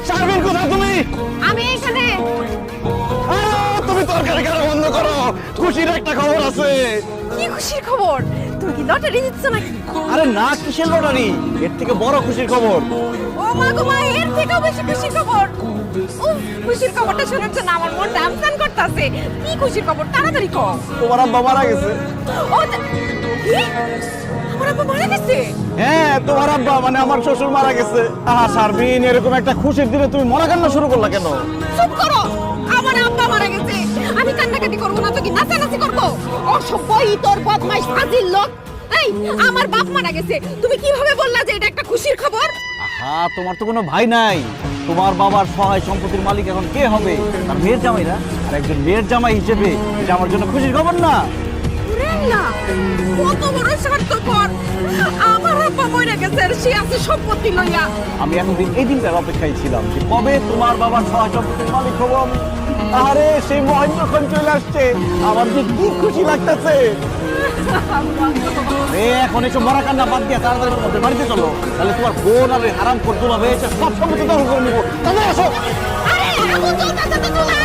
শারমিন কোথায় তুমি? আমি এখানে। তুমি তরকারি খাওয়া বন্ধ করো, খুশির একটা খবর আছে। কি খুশির খবর? তুমি কি লটারি জিতছো নাকি? আরে না, কিসের লটারি, এর থেকে বড় খুশির খবর। ও মা গো মা, এর থেকেও বেশি খুশির খবর। উফ, খুশির খবরটা শোনার জন্য আমার মন টানটান করতেছে। কি খুশির খবর, তাড়াতাড়ি কও। তোমার আব্বা মারা গেছে। ও কি? আমার আব্বা মারা গেছে? হ্যাঁ, তোমার আব্বা মানে আমার শ্বশুর মারা গেছে। শারমিন, এরকম একটা খুশির দিনে তুমি মরা কান্না শুরু করলা কেন? চুপ করো, আমার আব্বা মারা গেছে, আমি কান্নাকাটি করবো না তো কি নাচানাচি করবো? অসভ্য, ইতর, বদমাইশ, ফাজিল লোক। এই, আমার বাপ মারা গেছে, তুমি কিভাবে বললা যে এটা একটা খুশির খবর? তোমার তো কোনো ভাই নাই, তোমার বাবার সহায় সম্পত্তির মালিক এখন কে হবে? তার মেয়ের জামাই না? আর একজন মেয়ের জামাই হিসেবে এটা আমার জন্য খুশির খবর না? না, কত বড় স্বার্থপর। আমার আব্বা মরে গেছে আর সে আছে সম্পত্তি লইয়া। আমি এতদিন এই দিনটার অপেক্ষায় ছিলাম যে কবে তোমার বাবার সহায় সম্পত্তির মালিক হবো আমি। আরে সেই মহেন্দ্রক্ষণ চলে আসছে, আমার যে কি খুশি লাগতেছে। এখন এসব মরা কান্না বাদ দিয়ে তাড়াতাড়ি তোমাদের বাড়িতে চলো, তাহলে তোমার বোন আর হারাম করতে হবে, সব সম্পত্তি দখল করে নিবো। তাহলে আসো। আরে আগুন জ্বলতেছে তো চলে।